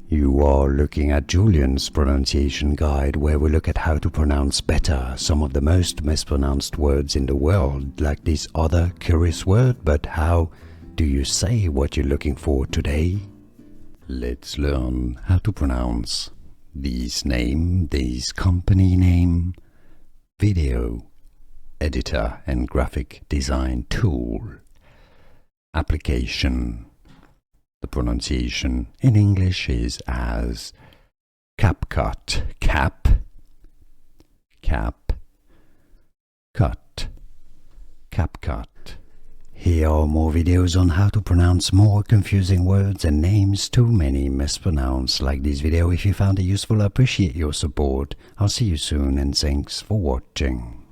You are looking at Julian's pronunciation guide, where we look at how to pronounce better some of the most mispronounced words in the world, like this other curious word. But how do you say what you're looking for today? Let's learn how to pronounce this name, this company name, video editor and graphic design tool, application. The pronunciation in English is as CapCut, cap, cut, CapCut. Here are more videos on how to pronounce more confusing words and names too many mispronounced. Like this video if you found it useful. I appreciate your support. I'll see you soon and thanks for watching.